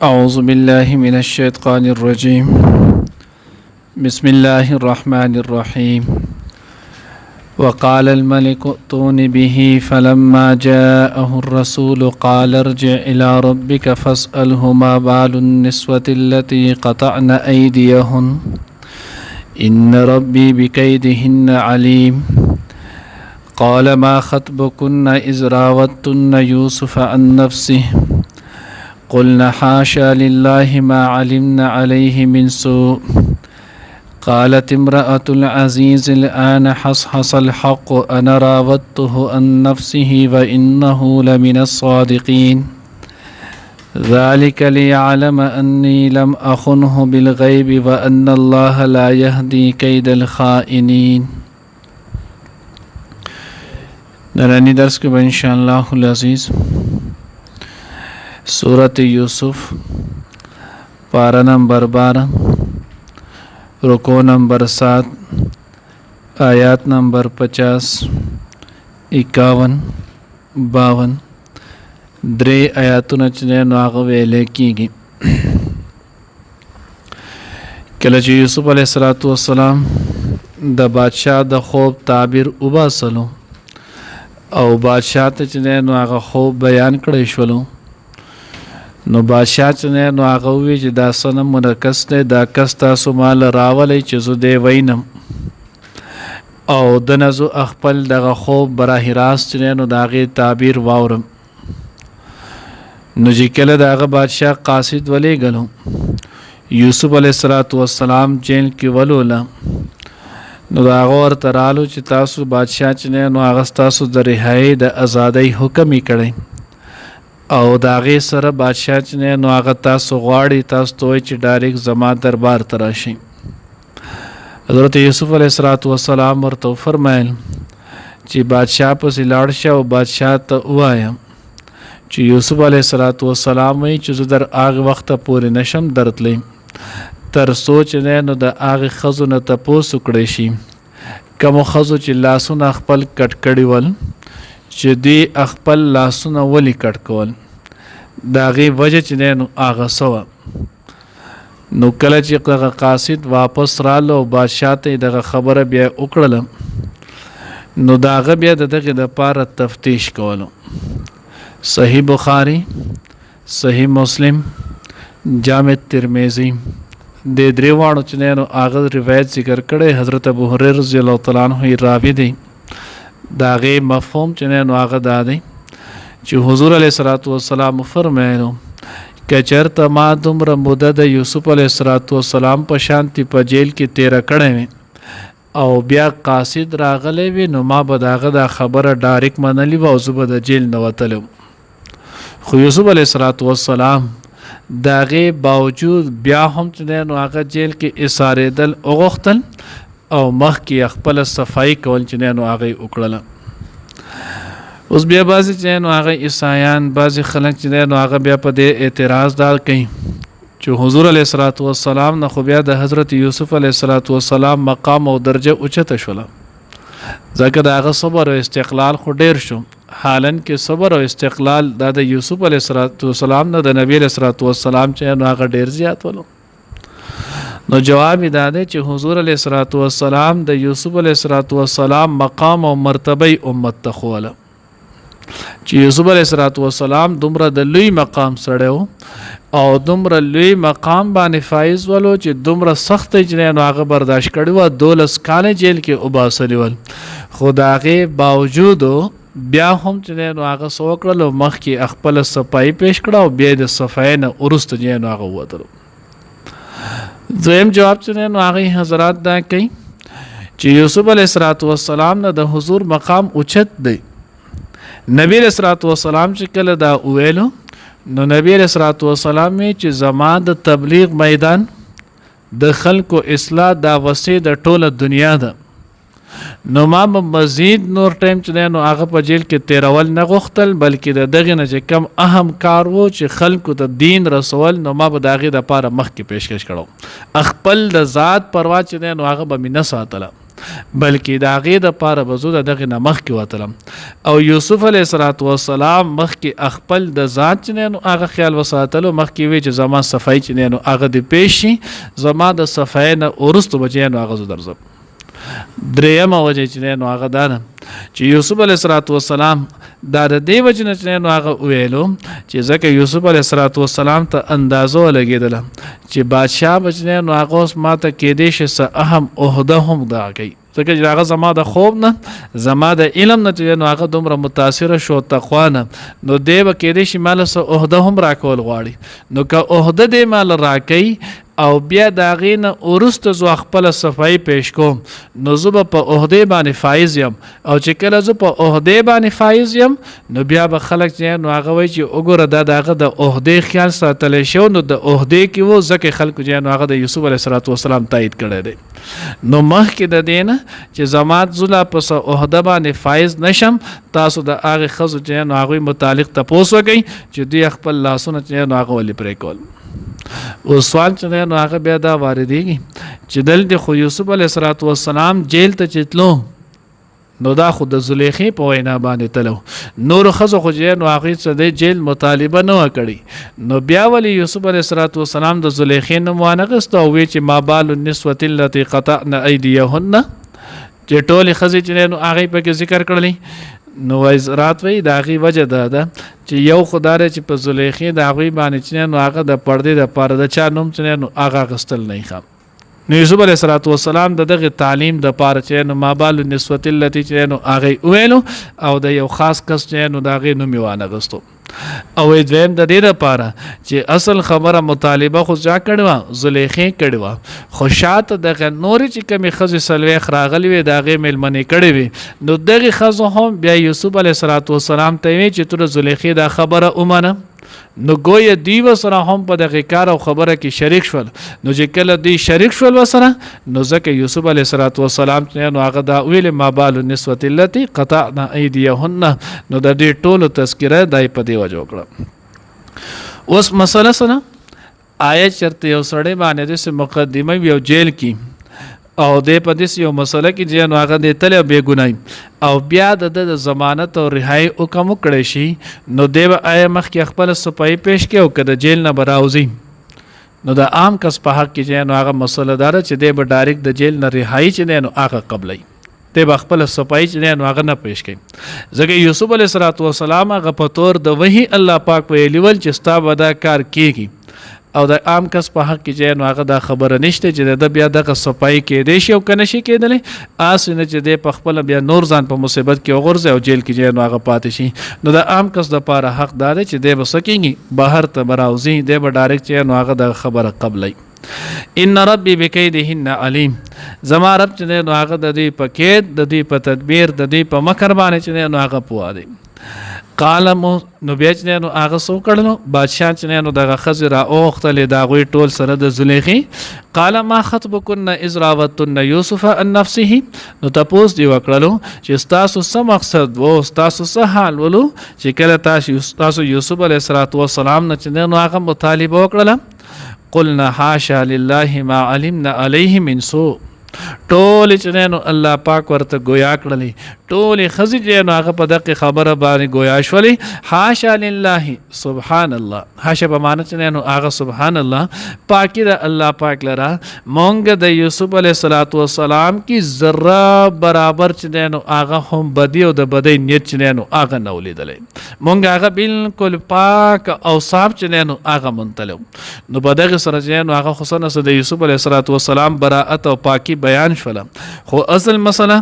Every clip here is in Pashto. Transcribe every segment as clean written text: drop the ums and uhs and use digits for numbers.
أعوذ بالله من الشيطان الرجيم بسم الله الرحمن الرحيم وقال الملك ائتوني به فلما جاءه الرسول قال ارجع إلى ربك فاسأله ما بال النسوة التي قطعن أيديهن إن ربي بكيدهن عليم قال ما خطبكن إذ راوتن يوسف عن نفسه قلنا حاشا لله ما علمنا عليه من سوء قالت امرأة العزيز الآن حصحص الحق أنا راودته عن نفسه وإنه لمن الصادقين ذلك ليعلم أني لم أخنه بالغيب وأن الله لا يهدي كيد الخائنين. نرانی درس کو انشاءاللہ العزیز سورۃ یوسف پارہ نمبر 12 رکوع نمبر 7 آیات نمبر 50 51 52 درې آیاتونه چې نو هغه ویلې کېږي. کله چې یوسف علیه السلام د بادشاه د خوب تعبیر وباسلو او بادشاه ته چې نو هغه خوب بیان کړی شولو نو بادشاه چې نو هغه وی چې دا سنم منکس دی دا کس تاسو مال راولی چې زه دی وینم او د نزو خپل دغه خوب براه راست چې نو د هغې تعبیر واورم. نو چې کله د هغه بادشاه قاصد ولیږلو یوسف علیه السلام جیل کې ولوله نو د هغه ورته رالو چې تاسو بادشاه چې نو هغه ستاسو د رهایۍ د ازادۍ حکم یې کړی او د هغې سره بادشاه چې نو هغه تاسو غواړي تاسو ته وایي چې ډایرکټ زما دربار ته راشئ. حضرت یوسف علیه السلام ورته وفرمیل چې بادشاه پسې لاړ شه او بادشاه ته ووایه چې یوسف علیه السلام وایي چې زه در هغې وخته پورې نشم درتلی تر څو چې نو د هغې ښځو نه تپوس وکړی شي کومو ښځو چې لاسونه خپل کټ کړي ول چې دوی خپل لاسونه ولې کټ کول د هغې وجه چې نو هغه څه وه. نو کله چې دغه قاصد واپس راله او بادشاه ته یې دغه خبره بیا وکړله نو د هغه بیا د دغې دپاره تفتیش کولو. صحیح بخاری، صحیح مسلم، جامع ترمذی د درې واړو چې نو هغه روایت ذکر کړی. حضرت ابو هریره رضی الله تعالی عنه یې راوي دی. د هغې مفهوم چې نو هغه دا دی چې حضور علیه السلام فرمایلو که چېرته ما دومره موده د یوسف علیه السلام په شانتي په جیل کې تیره کړی وي او بیا قاصد راغلی وي نو ما به د هغه دا خبره ډایرکټ منلې وه او زه به د جیل نه وتلی وم. خو یوسف علیه السلام د هغې باوجود بیا هم چې نو هغه جیل کې ایسارېدل وغوښتل او مخکې خپله صفایي کول چې نو هغه یې وکړله. اوس بیا بعضې چې نو هغه عیسایان بعضې خلک چې نو هغه بیا په دې اعتراض دا کوي چې حضور علیه السلام نه خو بیا د حضرت یوسف علیه السلام مقام او درجه اوچته شوله ځکه د هغه صبر او استقلال خو ډیر شو. حالن کې صبر او استقلال دا د یوسف علیه السلام نه د نبی علیه السلام چې نو هغه ډیر زیات ولو. نو جواب دا دی چې حضور علیه السلام د یوسف علیه السلام مقام او مرتبه امت ته ښووله چې یوسف علیه السلام دومره د لوی مقام سړی او دومره لوی مقام باندې فایز ولو چې دومره سخت چې نو هغه برداشت کړی وه 12 کاله جیل کې وباسلي ول خو د هغې باوجود بیا هم چې نو هغه څه وکړل او مخکې خپله صفایي پیش کړه او بیا د صفایۍ نه وروسته چې نو هغه ووتلو. دویم جواب چې نو هغې حضرات دا کوي چې یوسف علیه السلام نه د حضور مقام اوچت دی. نبی علیه السلام چې کله دا وویلو نو نبی علیه السلام چې زما د تبلیغ میدان د خلکو اصلاح دا وسیع د ټوله دنیا ده نو ما مزید نور ټایم چې نو هغه په جیل کې تیرول نه غوښتل بلکې د دغې نه چې کم اهم کار و چې خلکو ته دین رسول نو ما به د هغې دپاره مخکې پیشکش کړو. خپل د ذات پروا چې نو هغه به مې نه ساتله بلکې د هغې دپاره به زه د دغې نه مخکې وتلم او یوسف علیه السلام مخکې خپل د ذات چې دی نو هغه خیال وساتلو، مخکې وی چې زما صفایي چې دی نو هغه د پیش شي، زما د صفایي نه وروستو به چې نو هغه زه درځم. درېیمه وجه چې دی نو هغه دا ده چې یوسف علیه السلام دا د دې وجې نه چې نو هغه وویلو چې ځکه یوسف علیه السلام ته اندازه ولګېدله چې بادشاه به چې نو هغه اوس ما ته کیدای شي څه اهم عهده هم دغه کوي، ځکه چې هغه زما د خوب نه زما د علم نه چې نو هغه دومره متاثره شو تقوا نه، نو دی به کیدای شي ماله څه عهده هم راکول غواړي. نو که عهده دی ماله راکوي او بیا د هغې نه وروسته زه خپله صفایي پیش کوم، نو زه به په عهدې باندې فایز یم، او چې کله زه په عهدې باندې فایز یم نو بیا به خلک چې نو هغه وایي چې وګوره دا د هغه د عهدې خیال ساتلی شو، نو د عهدې کې و ځکه خلکو چې نو هغه د یوسف علیه السلام تایید کړی دی. نو مخکې د دې نه چې زما زه لا په څه عهده باندې فایز نشم، تاسو د هغې ښځو چې نو هغوی متعلق تپوس وکئ چې دوی خپل لاسونه چې نو هغه ولې پرېکول. اوس سوال چې دی نو هغه بیا دا واردېږي چې دلته خو یوسف علیه السلام جیل ته چې تلو نو دا خو د زلیخې په وینا باندې تلو، نورو ښځو خو چې نو هغوی څه دی جیل مطالبه نه وه کړې، نو بیا ولې یوسف علیه السلام د زلیخې نوم وانخیست او وی چې ما بال النسوة التي قطعن ایدیهن، چې ټولې ښځې چې نو هغې پکې ذکر کړلی. نو وزرات وی د هغې وجه دا ده چې یو خو دا دی چې په زلیخې د هغوی باندې چې نو هغه د پردې دپاره د چا نوم چې نو هغه اخیستل نه ښه. نو یوسف علیه السلام د دغې تعلیم دپاره چې نو ما بال النسوة التي چې نو هغې وویلو او د یو خاص کس چې نو د هغې نوم یې وانخیستو. او دویم د دې دپاره چې اصل خبره مطالبه خو چا کړې وه؟ زلیخې کړې وه، خو شاته دغه نورې چې کومې ښځې څلوېښت راغلې وې د هغې مېلمنې کړې وې، نو دغې ښځو هم بیا یوسف علیه السلام ته ویې چې تو د زلیخې دا خبره ومنه، نو گویا دوی ورسره هم په دغې کار او خبره کې شریک شول. نو چې کله دوی شریک شول ورسره نو ځکه یوسف علیه السلام نو هغه دا ویلې ما بال النسوة التي قطعن ایدیهن، نو د دې ټولو تذکره دای په دې وجه وکړه. اوس مسله څه نه آیا چېرته یو سړی باندې داسې مقدمه وي او جیل کې او دی په داسې یو مسله کې چې نو هغه دی تلی او بې ګناه او بیا د د ضمانت او رهایي حکم وکړی شي، نو دی به آیا مخکې خپله صفایي پیش کړي او که د جیل نه به راوځي، نو د عام کس په حق کې چې نو هغه مسله دا ده چې دی به ډایرکټ د جیل نه رهایي چې دی نو هغه قبلوي، دی به خپله صفایي چې دی نو هغه نه پیش کوي. ځکه یوسف علیه السلام هغه په طور د وحي الله پاک ویلي ول چې ستا به دا کار کېږي، او د عام کس په حق کې چې نو هغه دا خبره نشته چې د بیا دغه صفایي کېدی شي او که نه شي کېدلی، هسې نه چې دی په خپله بیا نور ځان په مصیبت کې وغورځي او جیل کې چې نو هغه پاتې شي. نو د عام کس دپاره حق دا دی چې دی به څه کېږي بهر ته به راوځي، دی به ډایرکټ چې نو هغه دغه خبره قبلوي. ان ربي بکیدهن علیم، زما رب چې دی نو هغه د دوی په کید د دوی په تدبیر د دوی په مکر باندې چې دی نو هغه پوه دی. قالم نو بیا چې نو هغه څه وکړلو بادشاه چې نو دغه ښځې را اوښتلې د هغوی ټول سره د زلیخې. قال ما خطبکن اذ راوتن یوسف عن نفسه، نو تپوس دی وکړلو چې ستاسو څه مقصد و، ستاسو څه حال ولو چې کله تاسو یوسف علیه السلام نه چې نو هغه مطالبه وکړله. قلنا حاشا لله ما علمنا علیه من سوء، ټولې چې نو الله پاک ورته ګویا کړلې، ټولې ښځې چې نو هغه په دقې خبره باندې ګویا شولې. حاشا لله، سبحان الله، حاشا په معنی چې نو هغه سبحان الله پاکي د الله پاک لره. مونږ د یوسف علیه السلام کې ذره برابر چې نو هغه هم بدي او د بدۍ نیت چې نو هغه نه ولیدلی، مونږ هغه بالکل پاک او صاف چې نو هغه منتلو. نو په دغې سره چې نو هغه خصوصا د یوسف علیه السلام براءت او پاکي بیان شوله، خو اصل مسله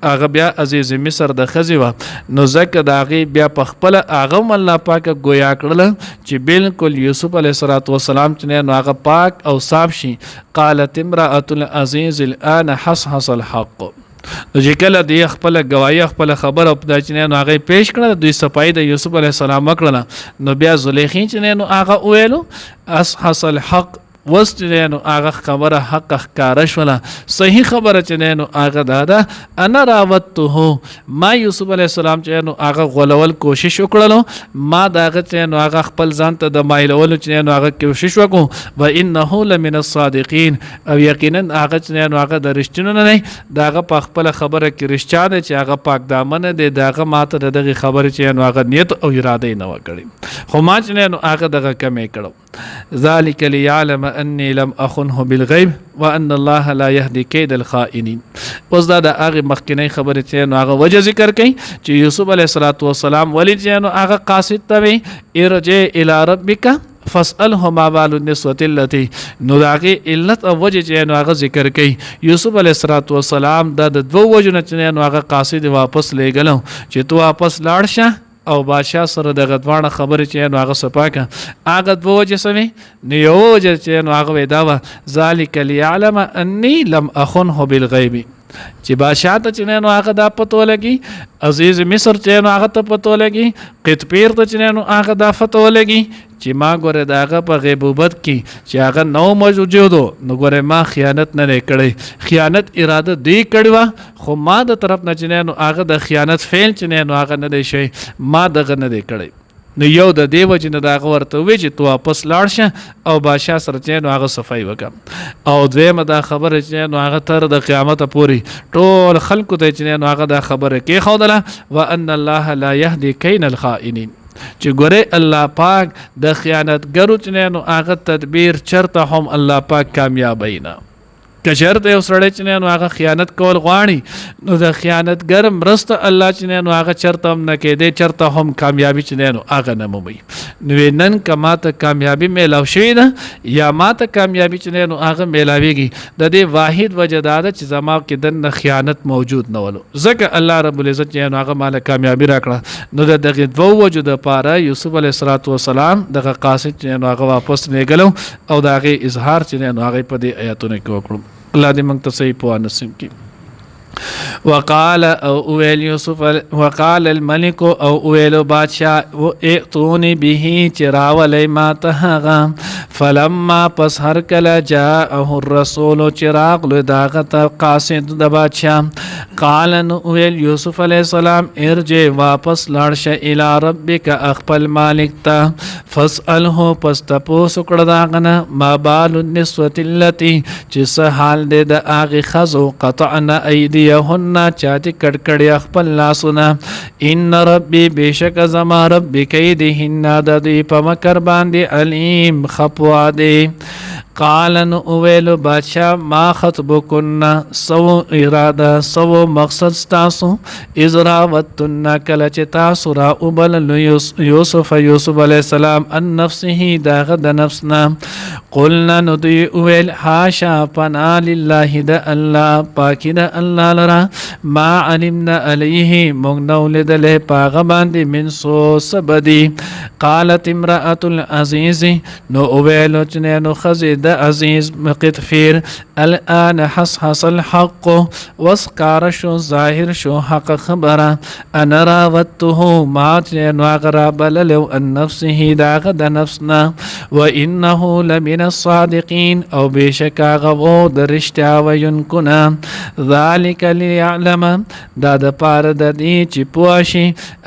هغه بیا عزیز مصر د ښځې وه، نو ځکه د هغې بیا په خپله هغه هم الله پاکه ګویا کړله چې بالکل یوسف علیه السلام چې نو هغه پاک او صاف شي. قالت امرأة العزیز الآن حصحص الحق، نو چې کله دوی خپله ګواهي خپله خبره دا چې نو هغه پیش کړله، دوی صفایي د یوسف علیه السلام وکړله، نو بیا زلیخې چې نو هغه وویلو حصحص الحق، وس چې نو هغه خبره حق ښکاره شوله صحیح خبره چې نو هغه دا ده انا راودته ما یوسف علیه السلام چې نو هغه غولول کوشش وکړلو ما د هغه چې نو هغه خپل ځان ته د مایلولو چې نو هغه کوشش وکړو و انه لمن الصادقین او یقینا هغه چې نو هغه د رښتینو نه دی د هغه په خپله خبره کې رښتیا دی چې هغه پاک دامنه دی د هغه ماته د دغې خبرې چې نو هغه نیت او اراده یې نه وه کړې خو ما چې نو هغه دغه کمې کړو ذلك ليعلم اني لم اخنه بالغيب وان الله لا يهدي كيد الخائنين اوس دا د هغې مخکینۍ خبرې چې نو هغه وجه ذکر کوي چې یوسف علیه السلام ولې چې نو هغه قاصد ته وی ارجع الى ربك فاسأله ما بال النسوة التي نو د هغې علت او وجه چې نو هغه ذکر کوي یوسف علیه السلام دا د دوو وجو نه چې نو هغه قاصد واپس لیږلو چې تو واپس لاړ شه او بادشاه سره د غدوانه خبرې چې نو هغه صفاکه هغه دوه وجې سمې نو یو وجه چې نو هغه وی دا وه ذلک لیعلم انی لم اخنه بالغیب چې بادشاه ته چې نو هغه دا پته ولګي عزیز مصر چې نو هغه ته پته ولګي قطپیر ته چې نو هغه دا پته ولګي چې ما ګوره د هغه په غیبوبت کې چې هغه نو موجودو نو ګوره ما خیانت نه دی کړی خیانت اراده دی کړې وه خو ما د طرف نه چې نو هغه د خیانت فعل چې نو هغه نه دی شوی ما دغه نه دی کړی نو یو د دې وجې نه د هغه ورته ووایي چې تو واپس لاړ شه او بادشاه سره چې نو هغه صفایي وکړه او دویمه دا خبره چې نو هغه تر د قیامته پورې ټول خلکو ته چې نو هغه دا خبره کېښودله وان الله لا یهدي کین الخائنین چې ګورې الله پاک د خیانتګرو چې نو هغه تدبیر چرته هم الله پاک کامیابوي نه که چېرته یو سړی چې نو هغه خیانت کول غواړي نو د خیانتګر مرسته الله چې نو هغه چېرته هم نه کېدی چېرته هم کامیابي چې نو هغه نه مومي نو نن که ماته کامیابي میلاو شوې ده یا ماته کامیابي چې نو هغه میلاویږي د دې واحد وجه دا ده چې زما کې دننه خیانت موجود نه ولو ځکه الله رب العزت چې نو هغه ماله کامیابي راکړه نو د دغې دوو وجو دپاره یوسف علیه السلام دغه قاصد چې نو هغه واپس لیږلو او د هغې اظهار چې نو هغې په دې ایتونو کې وکړو الله دې موږ ته صحیح پوهه نصیب کړي وقال او اویل یوسف وقال الملک او اویل بادشاہ ائتونی به چې راولی ما ته هغه فلما پس هر کله جاءه الرسول چې راغلو د هغه ته قاصد د بادشاہ قال نو اویل یوسف علیه السلام ارجع واپس لاړ شه الی ربک خپل مالک ته فاسأله پس تپوس وکړه د هغه نه ما بال النسوة التي چې څه حال دی د هغې ښځو قطعن ایدیهن چاته کړکړی خپل لاسونه ان ربي بشک زما رب کیدهن د دې په مکر باندې علیم خپوا دی قال نو اویلو بادشاہ ما خطبکن سو اراده سو مقصد ستاسو اذ راوتن کله چې تاسو را وبللو یوسف علیه السلام ان نفسه داغه د نفسنا قلنا نو دوی اویل حاشا پنا لله د الله پاکی د الله لرا ما علمنا علیه مونږ نو لیدلې پاغه باندې من سو سبدی قالت امرأة العزیز نو اویلو چې نو خزید د عزیز قطفیر الان حصحص الحق وسکار شو ظاهر شو حق خبره انا راودته ما چې نو هغه رابللو عن نفسه د هغه د نفسنا وانه لمن الصادقین او بشک هغه و د رښتیا ویونکونه ذلک لیعلم دا د پاره د دې چې پوه شي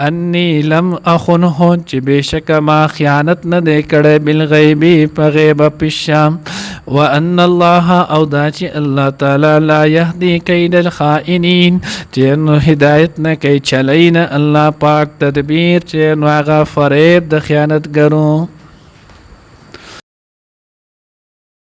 انی لم اخنه چې بشک ما خیانت نه دی کړی بالغیبی په غیبه پشام وان الله او دا چې الله تعالی لا يهدي كيد الخائنين چې نو هدایت نه کوي چلین الله پاک تدبیر چې نو هغه فریب د خیانتګرو